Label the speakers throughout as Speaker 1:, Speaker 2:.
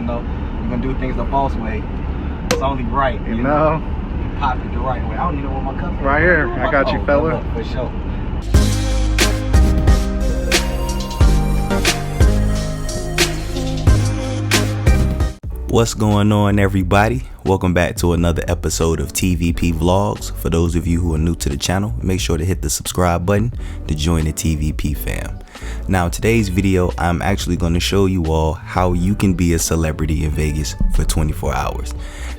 Speaker 1: know, you're gonna do things the boss way. It's only right,
Speaker 2: you know.
Speaker 1: Pop it the right way. I don't even know what my cup is.
Speaker 2: Right here, I got you, fella.
Speaker 1: For sure.
Speaker 3: What's going on, everybody? Welcome back to another episode of TVP Vlogs. For those of you who are new to the channel, make sure to hit the subscribe button to join the TVP fam. Now, in today's video, I'm actually going to show you all how you can be a celebrity in Vegas for 24 hours.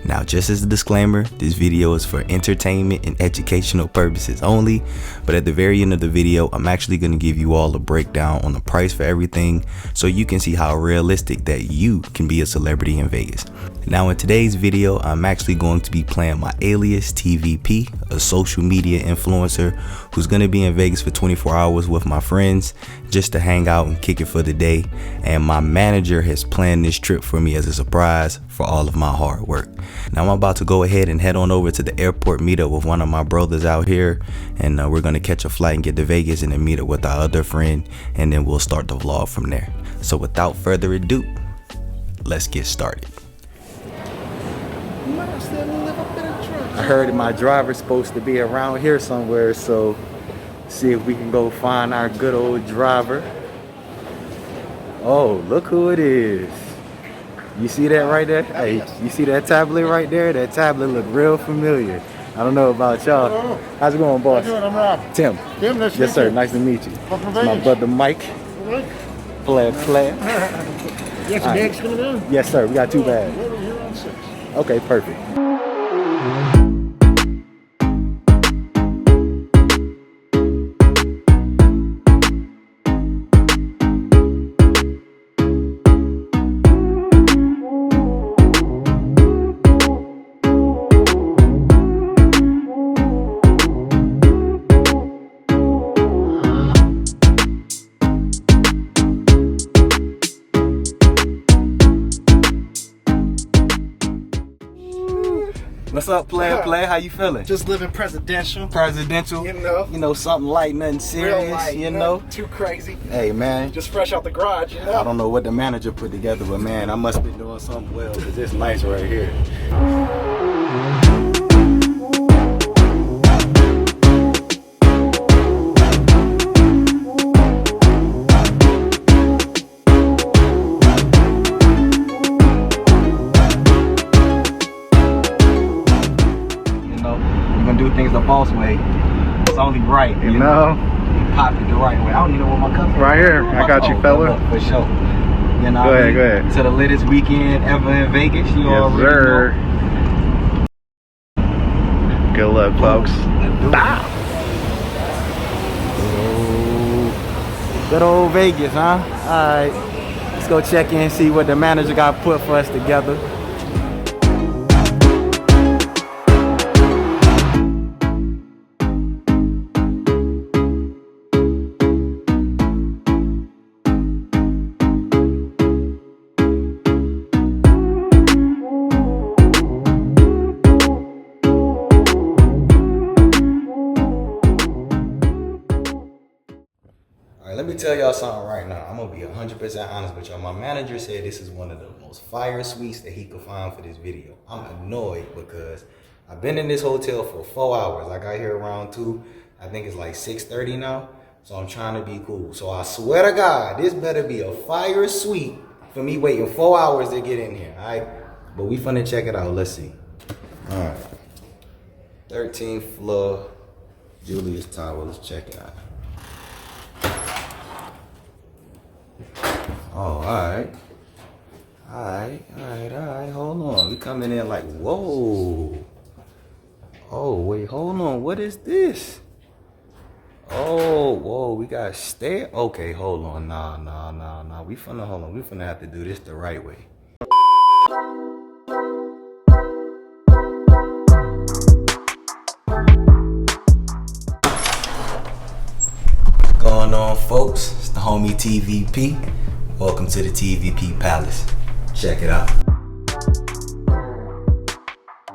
Speaker 3: Now, just as a disclaimer, this video is for entertainment and educational purposes only, but at the very end of the video, I'm actually going to give you all a breakdown on the price for everything so you can see how realistic that you can be a celebrity in Vegas. Now, in today's video, I'm actually going to be playing my alias TVP, a social media influencer who's going to be in Vegas for 24 hours with my friends just to hang out and kick it for the day. And my manager has planned this trip for me as a surprise for all of my hard work. Now, I'm about to go ahead and head on over to the airport, meet up with one of my brothers out here, and we're going to catch a flight and get to Vegas and then meet up with our other friend, and then we'll start the vlog from there. So without further ado, let's get started. I heard my driver's supposed to be around here somewhere, so see if we can go find our good old driver. Oh, look who it is. You see that right there? Hey, you see that tablet right there? That tablet look real familiar. I don't know about y'all. How's it going, boss?
Speaker 4: How you doing? I'm Rob.
Speaker 3: Tim.
Speaker 4: Tim, nice to
Speaker 3: Yes,
Speaker 4: meet
Speaker 3: sir.
Speaker 4: you.
Speaker 3: Nice to meet you.
Speaker 4: Welcome
Speaker 3: It's my
Speaker 4: Vegas.
Speaker 3: brother Mike. Player.
Speaker 4: You got some bags coming down?
Speaker 3: Yes, sir. We got 2 bags.
Speaker 4: We're here on 6.
Speaker 3: Okay, perfect. What's up, player? How you feeling?
Speaker 4: Just living presidential.
Speaker 3: Presidential.
Speaker 4: You know.
Speaker 3: Something light, nothing serious.
Speaker 4: Real light,
Speaker 3: you know.
Speaker 4: Too crazy.
Speaker 3: Hey, man.
Speaker 4: Just fresh out the garage, you know.
Speaker 3: I don't know what the manager put together, but man, I must be doing something well because it's nice right here.
Speaker 1: Do things the boss way. It's only right,
Speaker 2: You know.
Speaker 1: Pop it the right way. I don't even know what my cup is.
Speaker 2: Right here, I got you, fella.
Speaker 1: For sure. You know,
Speaker 2: Go ahead.
Speaker 1: To the latest weekend ever in Vegas. You
Speaker 2: Yes,
Speaker 1: already
Speaker 2: sir.
Speaker 1: know.
Speaker 2: Good luck, folks.
Speaker 1: Bow. Good old Vegas, huh? Alright. Let's go check in and see what the manager got put for us together.
Speaker 3: Let me tell y'all something right now. I'm gonna be 100% honest with y'all. My manager said this is one of the most fire suites that he could find for this video. I'm annoyed because I've been in this hotel for 4 hours. I got here around 2. I think it's like 6:30 now. So I'm trying to be cool. So I swear to God, this better be a fire suite for me waiting 4 hours to get in here. All right, but we finna check it out. Let's see. All right, 13th floor, Julius Tower. Let's check it out. Oh, alright, hold on. We coming in like, whoa. Oh, wait, hold on. What is this? Oh, whoa, we got stairs. Okay, hold on. Nah. We finna have to do this the right way. Going on, folks? It's the homie TVP. Welcome to the TVP Palace. Check it out.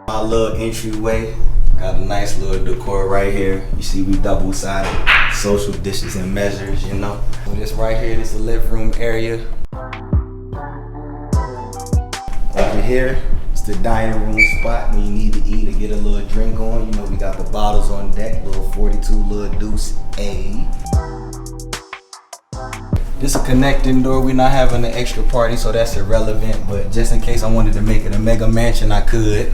Speaker 3: My little entryway. Got a nice little decor right here. You see we double-sided. Social dishes and measures, you know. So this right here, this is the living room area. here, it's the dining room spot when you need to eat or get a little drink on. You know, we got the bottles on deck, little 42 little Deuce A. This is a connecting door. We're not having an extra party, so that's irrelevant. But just in case I wanted to make it a mega mansion, I could.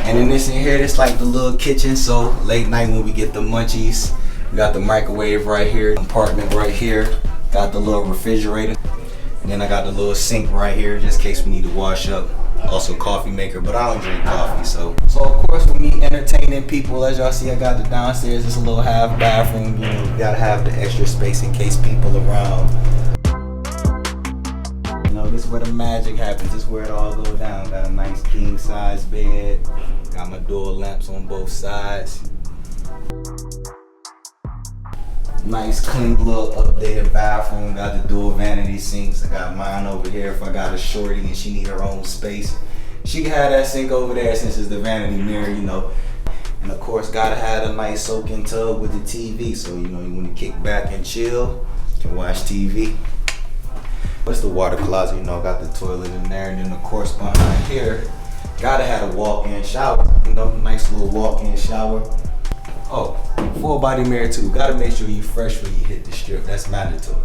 Speaker 3: And then this in here, this like the little kitchen. So late night when we get the munchies, we got the microwave right here, compartment right here. Got the little refrigerator. And then I got the little sink right here, just in case we need to wash up. Also coffee maker, but I don't drink coffee, so of course with me entertaining people, as y'all see, I got the downstairs, it's a little half bathroom, you know, you gotta have the extra space in case people around. You know, this is where the magic happens, this is where it all goes down. Got a nice king size bed, got my dual lamps on both sides. Nice clean little updated bathroom, got the dual vanity sinks. I got mine over here if I got a shorty and she need her own space. She can have that sink over there since it's the vanity mirror, you know. And of course gotta have a nice soaking tub with the TV, so you know you wanna kick back and chill, you can watch TV. What's the water closet, you know, got the toilet in there, and then of course behind here, gotta have a walk-in shower, you know, nice little walk-in shower. Oh, full body mirror too. Gotta make sure you fresh when you hit the strip. That's mandatory.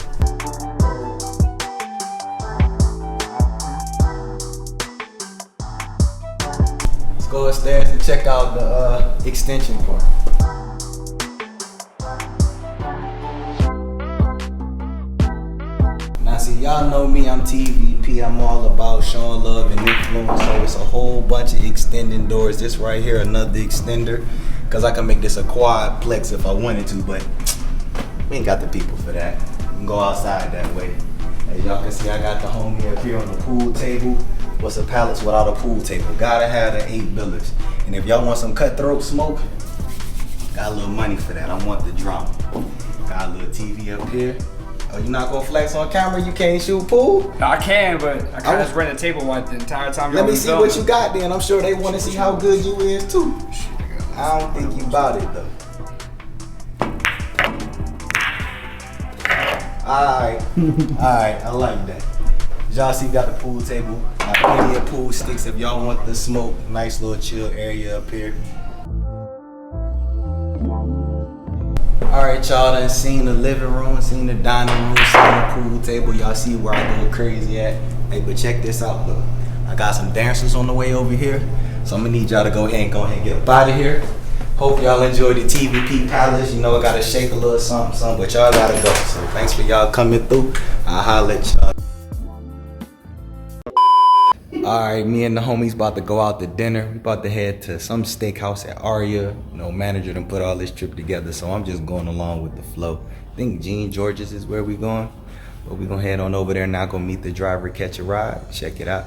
Speaker 3: Let's go upstairs and check out the extension part. Now see, y'all know me, I'm TVP. I'm all about showing love and influence. So it's a whole bunch of extending doors. This right here, another extender. Cause I can make this a quadplex if I wanted to, but we ain't got the people for that. You can go outside that way. As y'all can see, I got the homie up here on the pool table. What's a palace without a pool table? Gotta have the 8 billers. And if y'all want some cutthroat smoke, got a little money for that. I want the drama. Got a little TV up here. Oh, you not gonna flex on camera? You can't shoot pool?
Speaker 5: No, I can, but I can't just rent a table while the entire time you're
Speaker 3: Let me see what you got then. I'm sure they want to see how good you is too. I don't think you about it though. Alright, alright, I like that. Y'all see, got the pool table. Got plenty of pool sticks if y'all want the smoke. Nice little chill area up here. Alright, y'all done seen the living room, seen the dining room, seen the pool table. Y'all see where I go crazy at. Hey, but check this out though. I got some dancers on the way over here. So I'm gonna need y'all to go ahead and get up out of here. Hope y'all enjoy the TVP Palace. You know I gotta shake a little something, but y'all gotta go. So thanks for y'all coming through. I'll holler at y'all. Alright, me and the homies about to go out to dinner. We about to head to some steakhouse at Aria. You know, manager done put all this trip together, so I'm just going along with the flow. I think Gene George's is where we going. But we gonna head on over there now, go meet the driver, catch a ride. Check it out.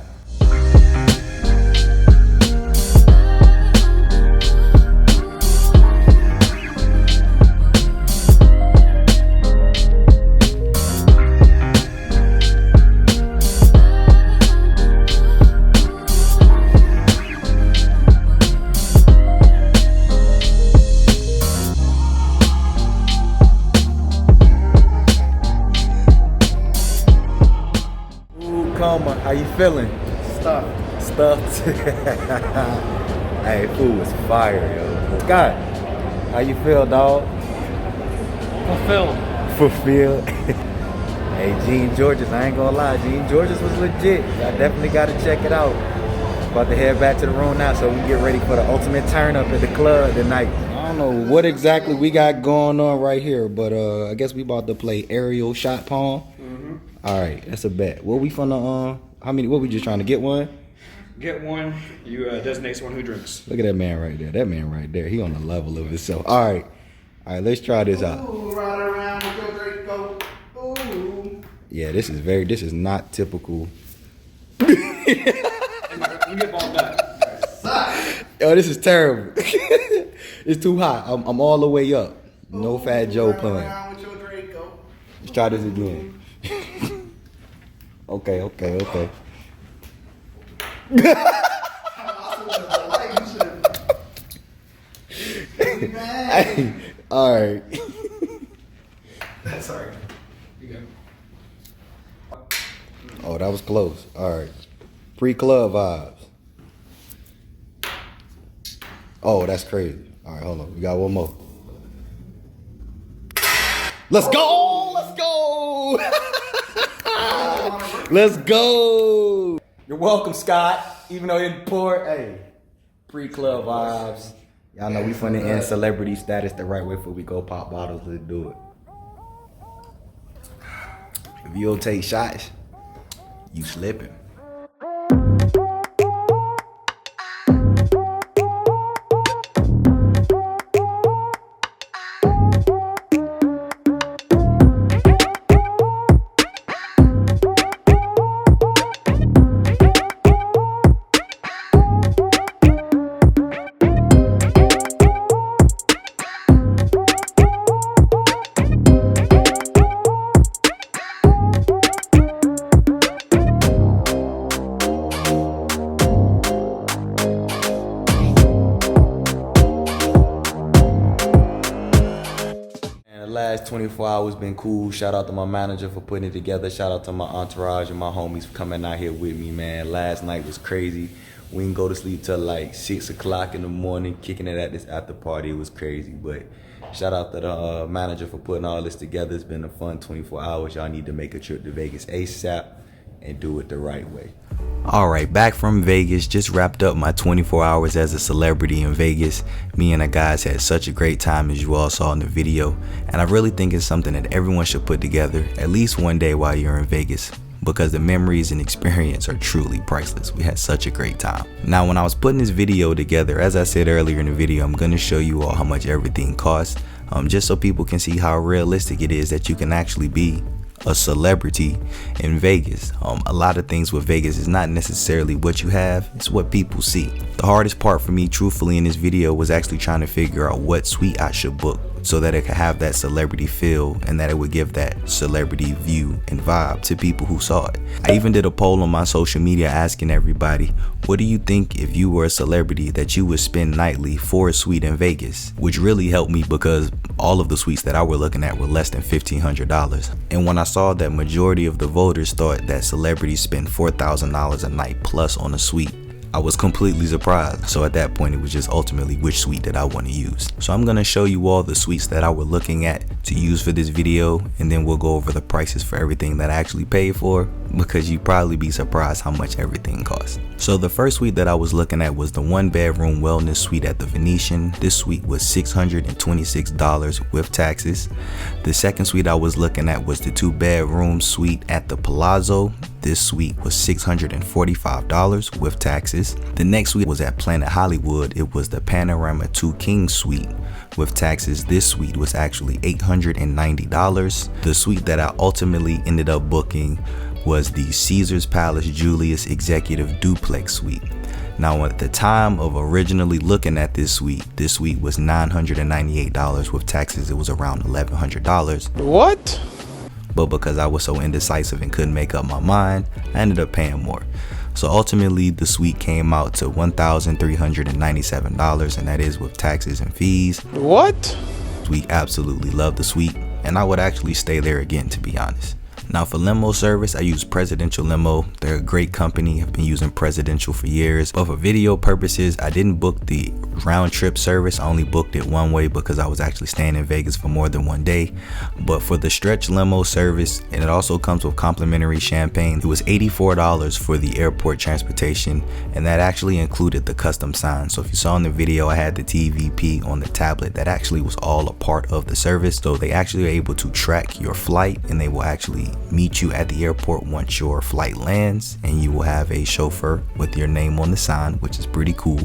Speaker 3: How you feeling? Stuffed. Hey, food was fire, yo. Scott, how you feel, dog? Fulfilled. Hey, Gene George's, I ain't gonna lie, Gene George's was legit. I definitely gotta check it out. About to head back to the room now so we can get ready for the ultimate turn up at the club tonight. I don't know what exactly we got going on right here, but I guess we about to play aerial shot palm. All right, that's a bet. What we finna what we just trying to get one?
Speaker 5: Get one, you designate someone who drinks.
Speaker 3: Look at that man right there. That man right there. He on the level of himself. All right, let's try this out.
Speaker 4: Ooh, ride around with your Draco. Ooh.
Speaker 3: Yeah, this is not typical.
Speaker 5: You get ball back.
Speaker 3: Yo, this is terrible. It's too hot. I'm all the way up. No Fat Joe pun.
Speaker 4: Around with your Draco.
Speaker 3: Let's try this again. Okay. Hey, all right.
Speaker 5: Sorry. You go.
Speaker 3: Oh, that was close. All right. Pre-club vibes. Oh, that's crazy. All right, hold on. We got one more. Let's go! Let's go! Let's go! You're welcome, Scott. Even though you didn't pour, hey, pre-club vibes. Y'all know we finna end celebrity status the right way before we go pop bottles. Let's do it. If you don't take shots, you slipping. Last 24 hours been cool. Shout out to my manager for putting it together. Shout out to my entourage and my homies for coming out here with me, man. Last night was crazy. We didn't go to sleep till like 6 o'clock in the morning, kicking it at this after party. It was crazy, but shout out to the manager for putting all this together. It's been a fun 24 hours. Y'all need to make a trip to Vegas ASAP and do it the right way. All right, back from Vegas. Just wrapped up my 24 hours as a celebrity in Vegas. Me and the guys had such a great time, as you all saw in the video, and I really think it's something that everyone should put together at least one day while you're in Vegas, because the memories and experience are truly priceless. We had such a great time. Now, when I was putting this video together, as I said earlier in the video, I'm gonna show you all how much everything costs, just so people can see how realistic it is that you can actually be a celebrity in Vegas. A lot of things with Vegas is not necessarily what you have, it's what people see. The hardest part for me, truthfully, in this video was actually trying to figure out what suite I should book so that it could have that celebrity feel and that it would give that celebrity view and vibe to people who saw it. I even did a poll on my social media asking everybody, what do you think if you were a celebrity that you would spend nightly for a suite in Vegas? Which really helped me because all of the suites that I were looking at were less than $1,500. And when I saw that majority of the voters thought that celebrities spend $4,000 a night plus on a suite, I was completely surprised. So at that point, it was just ultimately which suite that I want to use. So I'm gonna show you all the suites that I were looking at to use for this video, and then we'll go over the prices for everything that I actually paid for, because you'd probably be surprised how much everything costs. So the first suite that I was looking at was the 1-bedroom wellness suite at the Venetian. This suite was $626 with taxes. The second suite I was looking at was the 2-bedroom suite at the Palazzo. This suite was $645 with taxes. The next suite was at Planet Hollywood. It was the Panorama 2 King suite with taxes. This suite was actually $890. The suite that I ultimately ended up booking was the Caesars Palace Julius Executive Duplex Suite. Now, at the time of originally looking at this suite was $998 with taxes. It was around $1,100.
Speaker 2: What?
Speaker 3: But because I was so indecisive and couldn't make up my mind, I ended up paying more. So ultimately, the suite came out to $1,397, and that is with taxes and fees.
Speaker 2: What?
Speaker 3: We absolutely love the suite, and I would actually stay there again, to be honest. Now, for limo service, I use Presidential Limo. They're a great company. I've been using Presidential for years. But for video purposes, I didn't book the round trip service. I only booked it one way because I was actually staying in Vegas for more than one day. But for the stretch limo service, and it also comes with complimentary champagne, it was $84 for the airport transportation, and that actually included the custom sign. So if you saw in the video, I had the TVP on the tablet. That actually was all a part of the service. So they actually are able to track your flight, and they will actually meet you at the airport once your flight lands, and you will have a chauffeur with your name on the sign, which is pretty cool,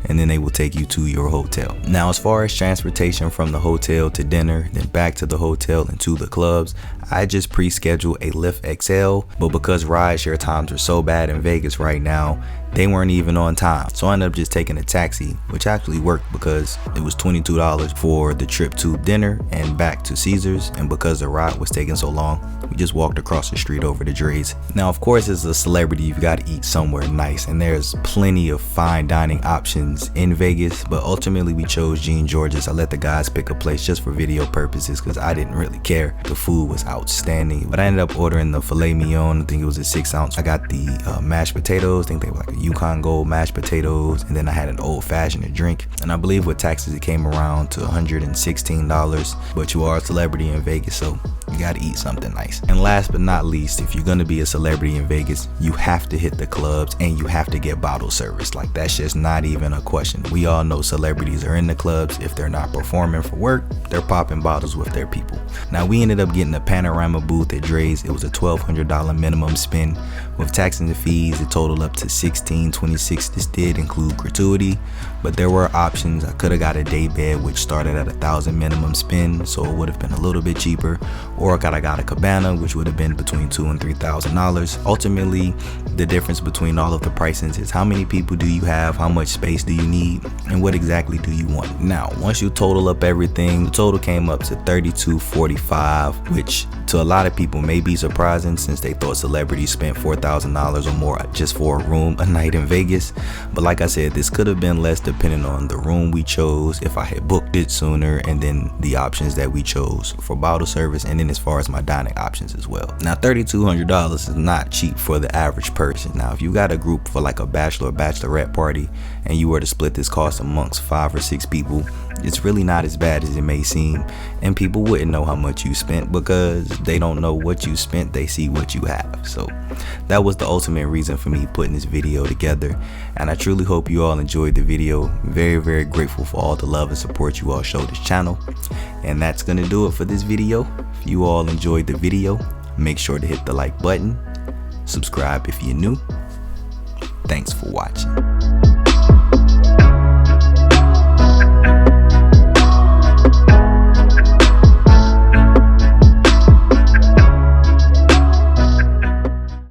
Speaker 3: and then they will take you to your hotel. Now, as far as transportation from the hotel to dinner, then back to the hotel and to the clubs, I just pre-scheduled a Lyft XL, but because rideshare times are so bad in Vegas right now, they weren't even on time. So I ended up just taking a taxi, which actually worked because it was $22 for the trip to dinner and back to Caesars. And because the ride was taking so long, we just walked across the street over to Drais. Now, of course, as a celebrity, you've got to eat somewhere nice, and there's plenty of fine dining options in Vegas, but ultimately we chose Jean George's. I let the guys pick a place just for video purposes because I didn't really care. The food was outstanding, but I ended up ordering the filet mignon. I think it was a 6-ounce. I got the mashed potatoes. I think they were like a Yukon Gold mashed potatoes, and then I had an old fashioned to drink. And I believe with taxes it came around to $116, but you are a celebrity in Vegas, so you gotta eat something nice. And last but not least, if you're gonna be a celebrity in Vegas, you have to hit the clubs and you have to get bottle service. Like, that's just not even a question. We all know celebrities are in the clubs. If they're not performing for work, they're popping bottles with their people. Now, we ended up getting a panorama booth at Drais. It was a $1,200 minimum spend. With taxes and fees, it totaled up to $1,626. This did include gratuity, but there were options. I could have got a day bed, which started at $1,000 minimum spend, so it would have been a little bit cheaper, or I could have got a cabana, which would have been between $2,000 and $3,000. Ultimately, the difference between all of the pricings is how many people do you have, how much space do you need, and what exactly do you want. Now, once you total up everything, the total came up to $3,245, which to a lot of people may be surprising since they thought celebrities spent $4,000 or more just for a room a night in Vegas. But like I said, this could have been less depending on the room we chose, if I had booked it sooner, and then the options that we chose for bottle service, and then as far as my dining options as well. Now, $3,200 is not cheap for the average person. Now, if you got a group for like a bachelor or bachelorette party and you were to split this cost amongst 5 or 6 people, it's really not as bad as it may seem, and people wouldn't know how much you spent because they don't know what you spent, they see what you have. So that was the ultimate reason for me putting this video together, and I truly hope you all enjoyed the video. Very, very grateful for all the love and support you all show this channel, and that's gonna do it for this video. If you all enjoyed the video, make sure to hit the like button, subscribe if you're new. Thanks for watching.